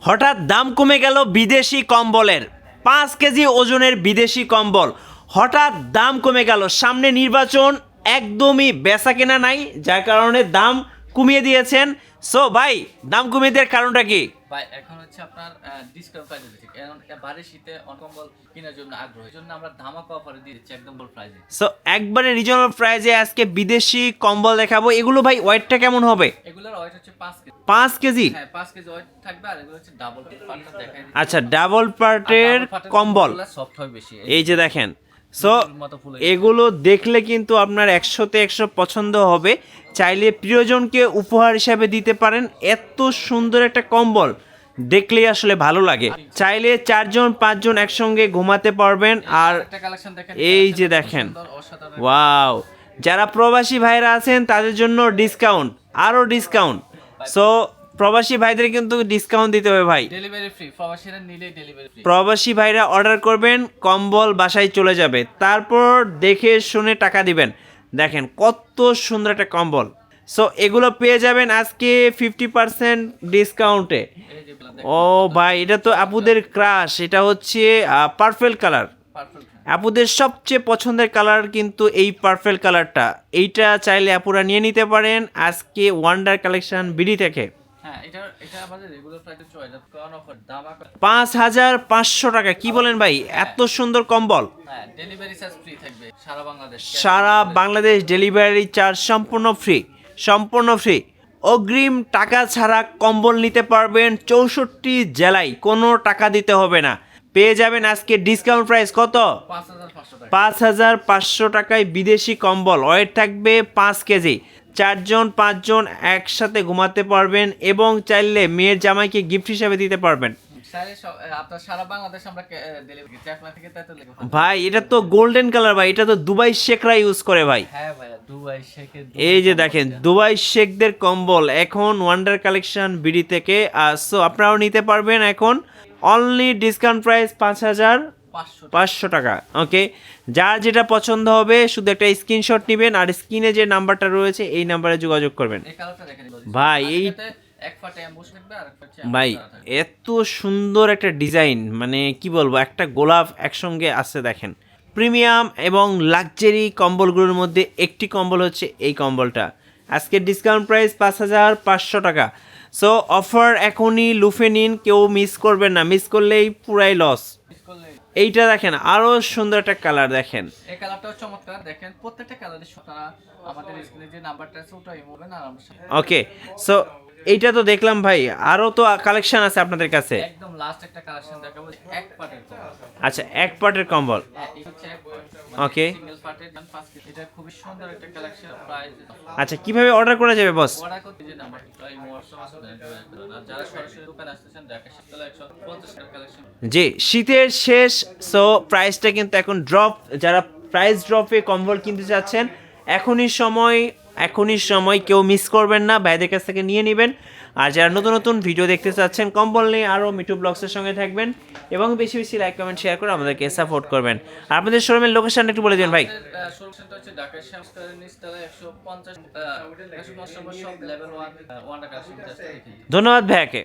হঠাৎ দাম কমে গেল বিদেশি কম্বলের। 5 কেজি ওজনের বিদেশি কম্বল হঠাৎ দাম কমে গেল। সামনে নির্বাচন, একদমই বেচা কেনা নাই, যার কারণে দাম কমিয়ে দিয়েছেন। সো ভাই, দাম কমিয়ে দেওয়ার কারণটা কি? ভাই এখন হচ্ছে আপনার ডিসকাউন্ট প্রাইসে দিচ্ছি, কারণ বাড়ি শীতে কম্বল কেনার জন্য আগ্রহী, এই জন্য আমরা ধামাকা অফারে দিয়ে দিচ্ছি একদম বল প্রাইসে। সো একবারে রিজনেবল প্রাইসে আজকে বিদেশি কম্বল দেখাবো। এগুলো ভাই ওয়েটটা কেমন হবে? এগুলোর ওয়েট হচ্ছে 5 কেজি। 5 কেজি? হ্যাঁ 5 কেজি ওয়েট থাকবে। আর এগুলো হচ্ছে ডাবল পার্টটা দেখাই দিচ্ছি। আচ্ছা, ডাবল পার্টের কম্বল, সফট হয় বেশি, এই যে দেখেন। সো এগুলো দেখলে কিন্তু আপনার 100তে 100 পছন্দ হবে। চাইলে প্রিয়জনকে উপহার হিসাবে দিতে পারেন। এত সুন্দর একটা কম্বল দেখলেই আসলে ভালো লাগে। চাইলে 4জন 5জন একসঙ্গে ঘুমাতে পারবেন। আর এই যে দেখেন, ওয়াও, যারা প্রবাসী ভাইরা আছেন তাদের জন্য ডিসকাউন্ট, আরও ডিসকাউন্ট। সো প্রবাসী ভাইদের কিন্তু ডিসকাউন্ট দিতে হবে ভাই। ডেলিভারি ফ্রি, প্রবাসীরা নিলেই ডেলিভারি ফ্রি। প্রবাসী ভাইরা অর্ডার করবেন, কম্বল বাসায় চলে যাবে, তারপর দেখে শুনে টাকা দিবেন। দেখেন কত সুন্দর একটা কম্বল। সো এগুলো পেয়ে যাবেন আজকে 50% ডিসকাউন্টে। ও ভাই, এটা তো আপুদের ক্রাশ। এটা হচ্ছে পার্পল কালার। আপুদের সবচেয়ে পছন্দের কালার কিন্তু এই পার্পল কালারটা। এইটা চাইলে আপুরা নিয়ে নিতে পারেন আজকে ওয়ান্ডার কালেকশন বিডি থেকে। হ্যাঁ, এটা আমাদের রেগুলার প্রাইসে চলে যায়, কারণ অফার দাম 5500 টাকা। কি বলেন ভাই, এত সুন্দর কম্বল? হ্যাঁ, ডেলিভারি চার্জ ফ্রি থাকবে সারা বাংলাদেশ। সারা বাংলাদেশ ডেলিভারি চার্জ সম্পূর্ণ ফ্রি, সম্পূর্ণ ফ্রি। অগ্রিম টাকা ছাড়া কম্বল নিতে পারবেন 64 জেলায়, কোনো টাকা দিতে হবে না। পেয়ে যাবেন আজকে ডিসকাউন্ট প্রাইস কত? 5500 টাকায় বিদেশি কম্বল। ওয়েট থাকবে 5 কেজি। 4জন 5জন একসাথে ঘুমাতে পারবেন এবং চাইলে মেয়ের জামাইকে গিফট হিসাবে দিতে পারবেন। আপনার সারা বাংলাদেশ আমরা ডেলিভারি থেকে ভাই, এটা তো গোল্ডেন কালার ভাই, এটা তো দুবাই শেখরা ইউজ করে ভাই। হ্যাঁ ভাই, দুবাই শেখের। এই যে দেখেন, দুবাই শেখদের কম্বল এখন ওয়ান্ডার কালেকশন বিডি থেকে। সো আপনারাও নিতে পারবেন এখন। অনলি ডিসকাউন্ট প্রাইস 5500 টাকা। ওকে, যার যেটা পছন্দ হবে শুধু একটা স্ক্রিনশট নেবেন আর স্ক্রিনে যে নাম্বারটা রয়েছে এই নাম্বারে যোগাযোগ করবেন। ভাই এই ভাই, এত সুন্দর একটা ডিজাইন, মানে কি বলবো, একটা গোলাপ একসঙ্গে আছে। দেখেন, প্রিমিয়াম এবং লাক্সারি কম্বলগুলোর মধ্যে একটি কম্বল হচ্ছে এই কম্বলটা। আজকের ডিসকাউন্ট প্রাইস 5500 টাকা। সো অফার এখনই লুফে নিন, কেউ মিস করবেন না, মিস করলেই পুরাই লস। এইটা দেখেন, আরো সুন্দর একটা কালার। দেখেন এই কালারটাও চমৎকার। দেখেন প্রত্যেকটা কালারে আপনারা আমাদের স্ক্রিনে যে নাম্বারটা আছে ওটা ইমোবেন আর ওকে। সো এইটা তো দেখলাম ভাই, আরো তো কালেকশন আছে আপনাদের কাছে। একদম লাস্ট একটা কালেকশন দেখাবো, এক পার্টের কম্বল। আচ্ছা, এক পার্টের কম্বল। এই হচ্ছে এক পার্ট, ওকে। সিঙ্গেল পার্টের 5 কেজি। এটা খুব সুন্দর একটা কালেকশন। প্রাইস আচ্ছা, কিভাবে অর্ডার করা যাবে বস? অর্ডার করতে যে নাম্বারটা এই হোয়াটসঅ্যাপ আছে, যারা সরাসরি দোকানে আসতেছেন ঢাকা শীতলা 150 টাকা কালেকশন। জি, শীতের শেষ। সো প্রাইসটা কিন্তু এখন ড্রপ। যারা প্রাইস ড্রপে কম্বল কিনতে চাচ্ছেন, এখনই সময়, এখনই সময়, কেউ মিস করবেন না, ভাইদের কাছ থেকে নিয়ে নেবেন। আর যারা নতুন নতুন ভিডিও দেখতে চাচ্ছেন কম্বল নিয়ে, আরও মিঠু ব্লগসের সঙ্গে থাকবেন এবং বেশি বেশি লাইক কমেন্ট শেয়ার করে আমাদেরকে সাপোর্ট করবেন। আর আপনাদের শোরুমের লোকেশন একটু বলে দিন ভাই। শোরুমটা হচ্ছে ঢাকা শ্যামস্টারের নিচতলা 150 নম্বর শপ লেভেল 1 ওয়ান্ডার কালেকশন। ধন্যবাদ ভাইয়াকে।